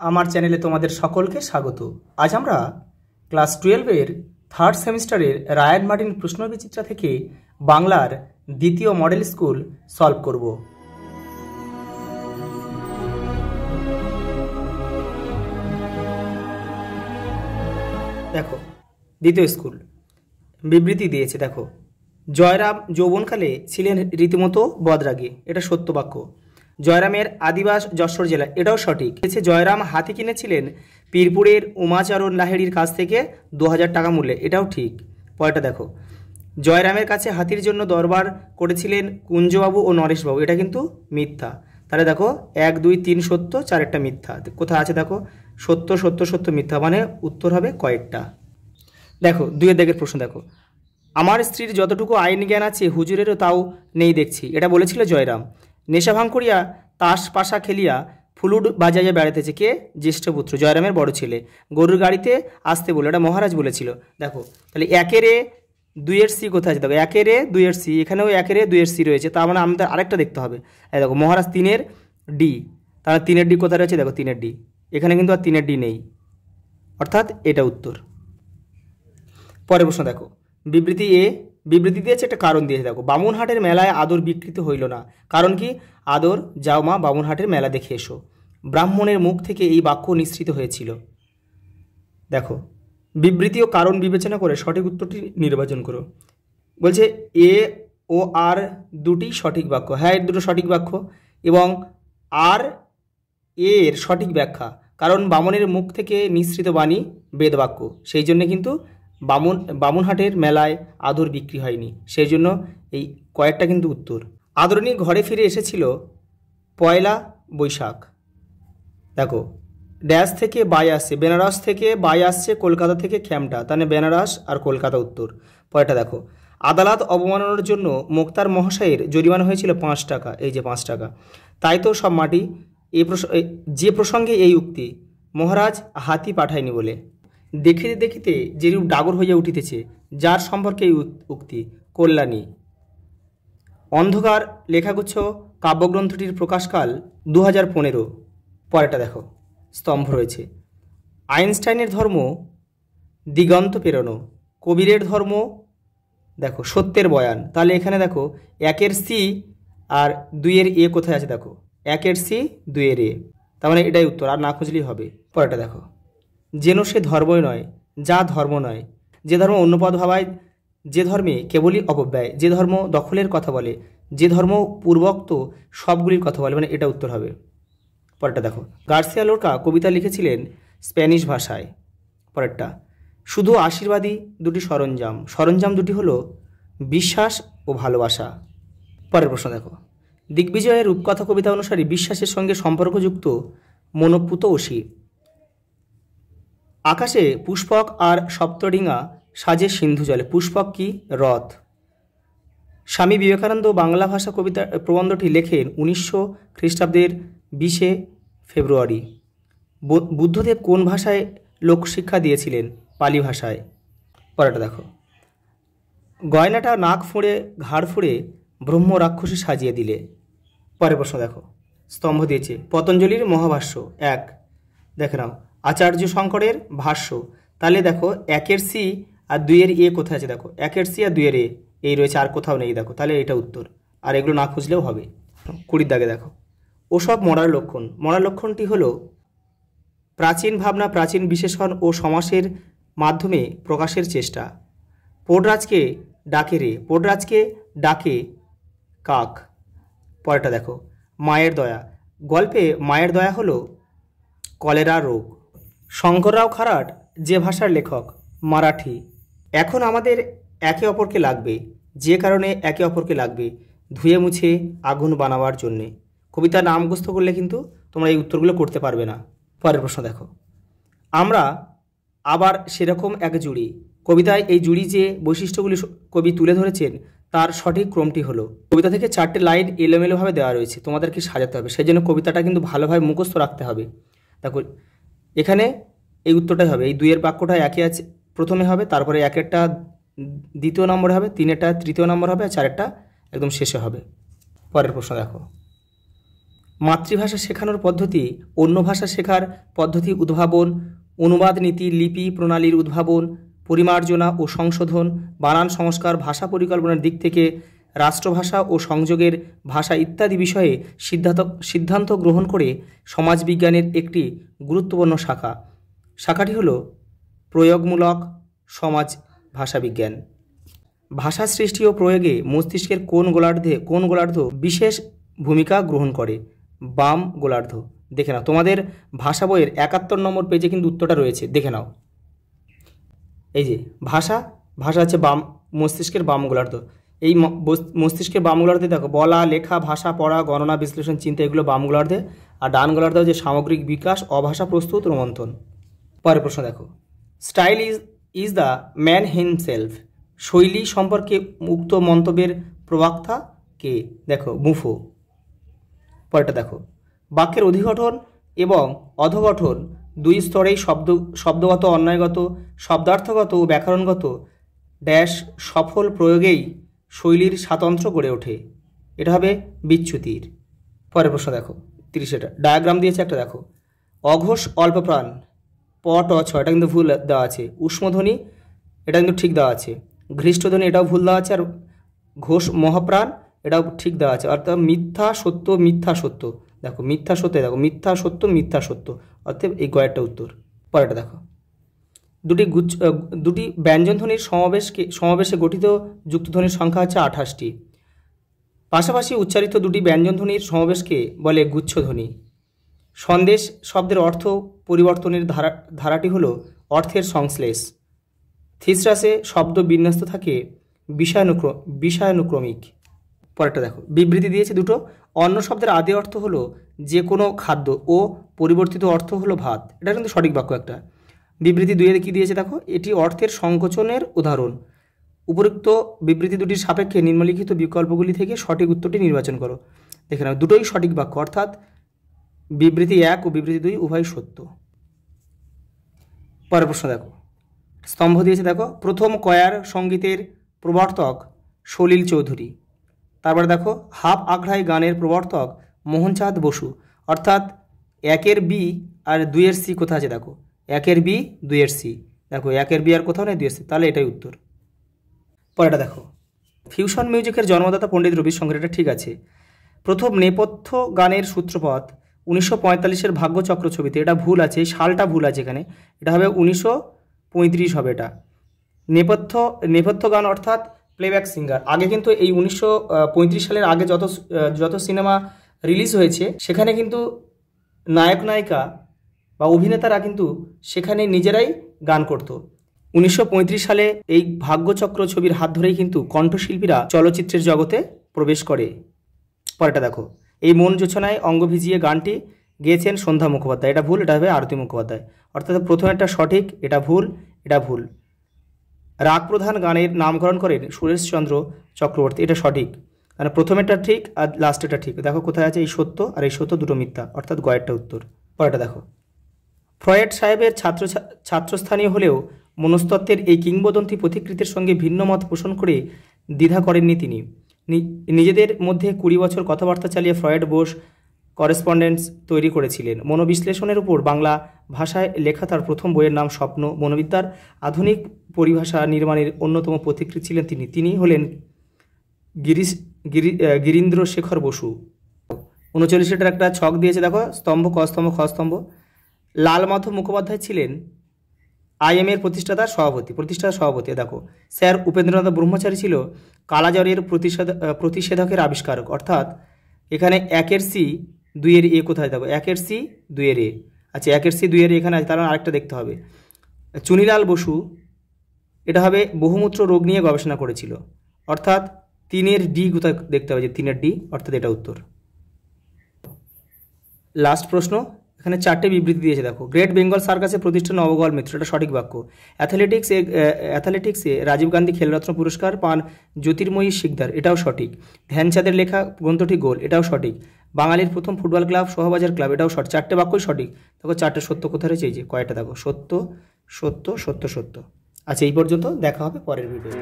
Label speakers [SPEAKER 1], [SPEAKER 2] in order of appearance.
[SPEAKER 1] আমার চ্যানেলে তোমাদের সকলকে স্বাগত। আজ আমরা ক্লাস 12-এর থার্ড সেমিস্টারের রায়ান মার্টিন প্রশ্নবিচিত্রা থেকে বাংলার দ্বিতীয় মডেল স্কুল সলভ করব। দেখো, দ্বিতীয় স্কুল বিবৃতি দিয়েছে। দেখো, জয়রাম যৌবনকালে ছিলেন রীতিমতো বদরাগী, এটা সত্য বাক্য। জয়রামের আদিবাস যশোর জেলা, এটাও সঠিক। জয়রাম হাতি কিনেছিলেন পীরপুরের উমাচরণ লাহিড়ির কাছ থেকে 2000 টাকা মূল্যে, এটাও ঠিক। পরেরটা দেখো, জয়রামের কাছে হাতির জন্য দরবার করেছিলেন কুঞ্জবাবু ও নরেশবাবু, এটা কিন্তু মিথ্যা। তাহলে দেখো 1, 2, 3 সত্য, 4টা মিথ্যা। কোথায় আছে দেখো, সত্য সত্য সত্য মিথ্যা, মানে উত্তর হবে কয়েকটা। দেখো 2-এর দিকের প্রশ্ন দেখো, আমার স্ত্রীর যতটুকু আইন জ্ঞান আছে হুজুরেরও তাও নেই দেখছি, এটা বলেছিল জয়রাম। নেশা ভাঙ করিয়া তাস পাশা খেলিয়া ফুলুড বাজাইয়া বেড়াতেছে কে? জ্যেষ্ঠ পুত্র, জয়রামের বড় ছেলে। গরুর গাড়িতে আসতে বলে, এটা মহারাজ বলেছিল। দেখো তাহলে 1-এর এ 2-এর সি কোথায় আছে দেখো, 1-এর এ 2-এর সি, এখানেও 1-এর এ 2-এর সি রয়েছে, তার মানে আমাদের আরেকটা দেখতে হবে। এই দেখো মহারাজ 3-এর ডি, তাহলে 3-এর ডি কোথায় রয়েছে দেখো, 3-এর ডি, এখানে কিন্তু আর 3-এর ডি নেই, অর্থাৎ এটা উত্তর। পরের প্রশ্ন দেখো, বিবৃতি এ, বিবৃতি দিয়েছে, একটা কারণ দিয়েছে। দেখো, বামুনহাটের মেলায় আদর বিকৃত হইল না, কারণ কি? আদর, যাও মা বামুনহাটের মেলা দেখে এসো। ব্রাহ্মণের মুখ থেকে এই বাক্য নিঃসৃত হয়েছিল। দেখো, বিবৃতি ও কারণ বিবেচনা করে সঠিক উত্তরটি নির্বাচন করো। বলছে এ ও আর দুটি সঠিক বাক্য, হ্যাঁ এর দুটো সঠিক বাক্য, এবং আর এর সঠিক ব্যাখ্যা, কারণ বামনের মুখ থেকে নিঃসৃত বাণী বেদ বাক্য, সেই জন্য কিন্তু বামুনহাটের মেলায় আদর বিক্রি হয়নি, সেই জন্য এই কয়েকটা কিন্তু উত্তর। আদরণী ঘরে ফিরে এসেছিল 1 বৈশাখ। দেখো, ড্যাশ থেকে বাই আসছে, বেনারস থেকে বাই আসছে, কলকাতা থেকে খ্যামটা, তাহলে বেনারস আর কলকাতা উত্তর। পরেরটা দেখো, আদালত অবমাননার জন্য মোক্তার মহাশয়ের জরিমানা হয়েছিল 5 টাকা, এই যে 5 টাকা। তাই তো সব মাটি, যে প্রসঙ্গে এই উক্তি, মহারাজ হাতি পাঠায়নি বলে। দেখিতে দেখিতে যেরূপ ডাগর হইয়া উঠিতেছে, যার সম্পর্কে এই উক্তি, কল্যাণী। অন্ধকার লেখাগুচ্ছ কাব্যগ্রন্থটির প্রকাশকাল 2015। পরেরটা দেখো, স্তম্ভ রয়েছে। আইনস্টাইনের ধর্ম দিগন্ত পেরোনো, কবিরের ধর্ম দেখো সত্যের বয়ান। তাহলে এখানে দেখো 1-এর সি আর 2-এর এ কোথায় আছে দেখো, 1-এর সি 2-এর এ, তার মানে এটাই উত্তর, আর না খুঁজলেই হবে। পরেরটা দেখো, যেন সে ধর্মই নয় যা ধর্ম নয়, যে ধর্ম অন্যপদ ভাবায়, যে ধর্মে কেবলই অপব্যয়, যে ধর্ম দখলের কথা বলে, যে ধর্ম পূর্বোক্ত সবগুলির কথা বলে, মানে এটা উত্তর হবে। পরেরটা দেখো, গার্সিয়া লোরকা কবিতা লিখেছিলেন স্প্যানিশ ভাষায়। পরেরটা, শুধু আশীর্বাদী দুটি সরঞ্জাম, সরঞ্জাম দুটি হলো বিশ্বাস ও ভালোবাসা। পরের প্রশ্ন দেখো, দিগ্বিজয়ের রূপকথা কবিতা অনুসারে বিশ্বাসের সঙ্গে সম্পর্কযুক্ত মনোপুত অসি। আকাশে পুষ্পক আর সপ্তডিঙা সাজে সিন্ধু জলে, পুষ্পক কি? রথ। স্বামী বিবেকানন্দ বাংলা ভাষা কবিতা প্রবন্ধটি লেখেন 1900 খ্রিস্টাব্দের 20 ফেব্রুয়ারি। বুদ্ধদেব কোন ভাষায় লোকশিক্ষা দিয়েছিলেন? পালি ভাষায়। পরেরটা দেখো, গয়নাটা নাক ফুঁড়ে ঘাড় ফুঁড়ে ব্রহ্ম রাক্ষসী সাজিয়ে দিলে। পরের প্রশ্ন দেখো, স্তম্ভ দিয়েছে পতঞ্জলির মহাভাষ্য 1, দেখে নাও আচার্য শঙ্করের ভাষ্য। তাহলে দেখো 1-এর সি আর 2-এর এ কোথায় আছে দেখো, 1-এর সি আর 2-এর এ এই রয়েছে, আর কোথাও নেই দেখো, তাহলে এটা উত্তর, আর এগুলো না খুঁজলেও হবে। 20 দাগে দেখো, ওসব মরার লক্ষণ। মরার লক্ষণটি হলো প্রাচীন ভাবনা, প্রাচীন বিশেষণ ও সমাসের মাধ্যমে প্রকাশের চেষ্টা। পোডরাজকে ডাকে রে, পোডরাজকে ডাকে কাক। পরেরটা দেখো, মায়ের দয়া। গল্পে মায়ের দয়া হলো কলেরা রোগ। শঙ্কররাও খারাট যে ভাষার লেখক, মারাঠি। এখন আমাদের একে অপরকে লাগবে, যে কারণে একে অপরকে লাগবে, ধুয়ে মুছে আগুন বানাবার জন্যে। কবিতার নাম মুখস্থ করলে কিন্তু তোমরা এই উত্তরগুলো করতে পারবে না। পরের প্রশ্ন দেখো, আমরা আবার সেরকম এক জুড়ি। কবিতায় এই জুড়ি যে বৈশিষ্ট্যগুলি কবি তুলে ধরেছেন তার সঠিক ক্রমটি হলো, কবিতা থেকে 4টে লাইন এলোমেলোভাবে দেওয়া রয়েছে, তোমাদেরকে সাজাতে হবে, সেই জন্য কবিতাটা কিন্তু ভালোভাবে মুখস্থ রাখতে হবে। দেখো এখানে এই উত্তরটাই হবে, এই 2-এর বাক্যটা 1-এ আছে প্রথমে হবে, তারপরে 1-এরটা 2য় নম্বরে হবে, 3-এরটা 3য় নম্বর হবে, আর 4-এরটা একদম শেষে হবে। পরের প্রশ্ন দেখো, মাতৃভাষা শেখানোর পদ্ধতি, অন্য ভাষা শেখার পদ্ধতি উদ্ভাবন, অনুবাদ নীতি, লিপি প্রণালীর উদ্ভাবন, পরিমার্জনা ও সংশোধন, বানান সংস্কার, ভাষা পরিকল্পনার দিক থেকে রাষ্ট্রভাষা ও সংযোগের ভাষা ইত্যাদি বিষয়ে সিদ্ধান্ত গ্রহণ করে সমাজবিজ্ঞানের একটি গুরুত্বপূর্ণ শাখাটি হল প্রয়োগমূলক সমাজ ভাষাবিজ্ঞান। ভাষা সৃষ্টি ও প্রয়োগে মস্তিষ্কের কোন গোলার্ধ বিশেষ ভূমিকা গ্রহণ করে? বাম গোলার্ধ। দেখে নাও, তোমাদের ভাষা বইয়ের 71 নম্বর পেজে কিন্তু উত্তরটা রয়েছে, দেখে নাও। এই যে ভাষা হচ্ছে মস্তিষ্কের বাম গোলার্ধ। এই মস্তিষ্কের বাম গোলার্ধে দেখো বলা, লেখা, ভাষা, পড়া, গণনা, বিশ্লেষণ, চিন্তা, এগুলো বাম গোলার্ধে। আর ডান গোলার্ধে হচ্ছে সামগ্রিক বিকাশ, অভাষা প্রস্তুত, রোমন্থন। পরের প্রশ্ন দেখো, style is the man himself. শৈলী সম্পর্কে উক্ত মন্তব্যের প্রবক্তা কে? দেখো মুফো। পরেরটা দেখো, বাক্যের অধিগঠন এবং অধগঠন দুই স্তরেই শব্দগত, অন্বয়গত, শব্দার্থগত ও ব্যাকরণগত ড্যাশ সফল প্রয়োগেই শৈলীর স্বাতন্ত্র্য গড়ে ওঠে। এটা হবে বিচ্যুতির। পরের প্রশ্ন দেখো 30, ডায়াগ্রাম দিয়েছে একটা, দেখো অঘোষ অল্পপ্রাণ, পট অ ছ, এটা কিন্তু ভুল দেওয়া আছে। উষ্মধ্বনি, এটা কিন্তু ঠিক দেওয়া আছে। ঘৃষ্টধ্বনি, এটাও ভুল দেওয়া আছে। আর ঘোষ মহাপ্রাণ, এটাও ঠিক দেওয়া আছে। অর্থাৎ মিথ্যা সত্য, মিথ্যা সত্য। দেখো মিথ্যা সত্য, দেখো মিথ্যা সত্য, মিথ্যা সত্য, অর্থাৎ এই কয়েকটা উত্তর। পরেরটা দেখো, দুটি ব্যঞ্জনধ্বনির সমাবেশে গঠিত যুক্তধ্বনির সংখ্যা হচ্ছে 28টি। পাশাপাশি উচ্চারিত দুটি ব্যঞ্জনধ্বনির সমাবেশকে বলে গুচ্ছধ্বনি। সন্দেশ শব্দের অর্থ পরিবর্তনের ধারাটি হলো অর্থের সংশ্লেষ। থিসরাসে শব্দ বিন্যস্ত থাকে বিষয়ানুক্রমিক। পরেরটা দেখো, বিবৃতি দিয়েছে দুটো। অন্য শব্দের আদি অর্থ হলো যে কোনো খাদ্য ও পরিবর্তিত অর্থ হলো ভাত। এটা কিন্তু সঠিক বাক্য একটা। বিবৃতি 2 কি দিয়েছে দেখো, এটি অর্থের সংকোচনের উদাহরণ। উপরোক্ত বিবৃতি দুটির সাপেক্ষে নিম্নলিখিত বিকল্পগুলি থেকে সঠিক উত্তরটি নির্বাচন করো। দেখে নাও, দুটোই সঠিক বাক্য, অর্থাৎ বিবৃতি 1 ও বিবৃতি 2 উভয় সত্য। পরের প্রশ্ন দেখো, স্তম্ভ দিয়েছে দেখো, প্রথম কয়ার সঙ্গীতের প্রবর্তক সলিল চৌধুরী। তারপরে দেখো, হাফ আখড়াই গানের প্রবর্তক মোহনচাঁদ বসু। অর্থাৎ 1-এর বি আর 2-এর সি কোথায় আছে দেখো, 1-এর বি 2-এর সি। দেখো 1-এর বি আর কোথাও নেই, 2-এর সি, তাহলে এটাই উত্তর। পরেরটা দেখো, ফিউশন মিউজিকের জন্মদাতা পণ্ডিত রবিশঙ্কর, এটা ঠিক আছে। প্রথম নেপথ্য গানের সূত্রপাত 1945-এর ভাগ্যচক্র ছবিতে, এটা ভুল আছে, সালটা ভুল আছে এখানে, এটা হবে 1935 হবে এটা। নেপথ্য গান অর্থাৎ প্লেব্যাক সিঙ্গার। আগে কিন্তু এই 1935 সালের আগে যত সিনেমা রিলিজ হয়েছে সেখানে কিন্তু নায়ক নায়িকা বা অভিনেতারা কিন্তু সেখানে নিজেরাই গান করত। 1935 সালে এই ভাগ্যচক্র ছবির হাত ধরেই কিন্তু কণ্ঠশিল্পীরা চলচ্চিত্রের জগতে প্রবেশ করে। পরেরটা দেখো, এই মন জোছনায় অঙ্গ ভিজিয়ে গানটি গেয়েছেন সন্ধ্যা মুখোপাধ্যায়। এটা ভুল, এটা হবে আরতি মুখোপাধ্যায়। অর্থাৎ প্রথমেরটা সঠিক, এটা ভুল, এটা ভুল। রাগ প্রধান গানের নামকরণ করেন সুরেশচন্দ্র চক্রবর্তী, এটা সঠিক। মানে প্রথমেরটা ঠিক আর লাস্টেরটা ঠিক। দেখো কোথায় আছে, এই সত্য আর এই সত্য দুটো মিথ্যা, অর্থাৎ গয়েরটা উত্তর। পরেরটা দেখো, ফ্রয়েড সাহেবের ছাত্রস্থানীয় হলেও মনস্তত্ত্বের এই কিংবদন্তি পথিকৃতের সঙ্গে ভিন্ন মত পোষণ করে দ্বিধা করেননি তিনি। নিজেদের মধ্যে 20 বছর কথাবার্তা চালিয়ে ফ্রয়েড বোস করেসপন্ডেন্স তৈরি করেছিলেন। মনোবিশ্লেষণের উপর বাংলা ভাষায় লেখা তার প্রথম বইয়ের নাম স্বপ্ন। মনোবিদ্যার আধুনিক পরিভাষা নির্মাণের অন্যতম পথিকৃৎ ছিলেন তিনি। তিনি হলেন গিরীন্দ্র শেখর বসু। 39টার একটা ছক দিয়েছে দেখো, স্তম্ভ, ক স্তম্ভ, খ স্তম্ভ। লাল মাধব মুখোপাধ্যায় ছিলেন আইএমের প্রতিষ্ঠাতা সভাপতি। দেখো, স্যার উপেন্দ্রনাথ ব্রহ্মচারী ছিল কালাজ্বরের প্রতিষেধকের আবিষ্কারক। অর্থাৎ এখানে 1-এর সি 2-এর এ কোথায় দেখো, 1-এর সি 2-এর এ। আচ্ছা, 1-এর সি 2-এর এখানে আছে, তার মানে আরেকটা দেখতে হবে। চুনিলাল বসু, এটা হবে বহুমূত্র রোগ নিয়ে গবেষণা করেছিল। অর্থাৎ 3-এর ডি কোথায় দেখতে হবে, যে 3-এর ডি, অর্থাৎ এটা উত্তর। লাস্ট প্রশ্ন, এখানে 4টে বিবৃতি দিয়েছে দেখো। গ্রেট বেঙ্গল সার্কাসের প্রতিষ্ঠান নবগোপাল মিত্র, এটা সঠিক বাক্য। অ্যাথলেটিক্সে রাজীব গান্ধী খেলরত্ন পুরস্কার পান জ্যোতির্ময়ী শিকদার, এটাও সঠিক। ধ্যানচাঁদের লেখা গ্রন্থটি গোল, এটাও সঠিক। বাঙালির প্রথম ফুটবল ক্লাব শোভাবাজার ক্লাব, এটাও সঠিক। 4টে বাক্যই সঠিক। দেখো 4টে সত্য কোথায় রয়েছে, এই যে কয়টা দেখো, সত্য সত্য সত্য সত্য। আচ্ছা, এই পর্যন্ত, দেখা হবে পরের ভিডিও।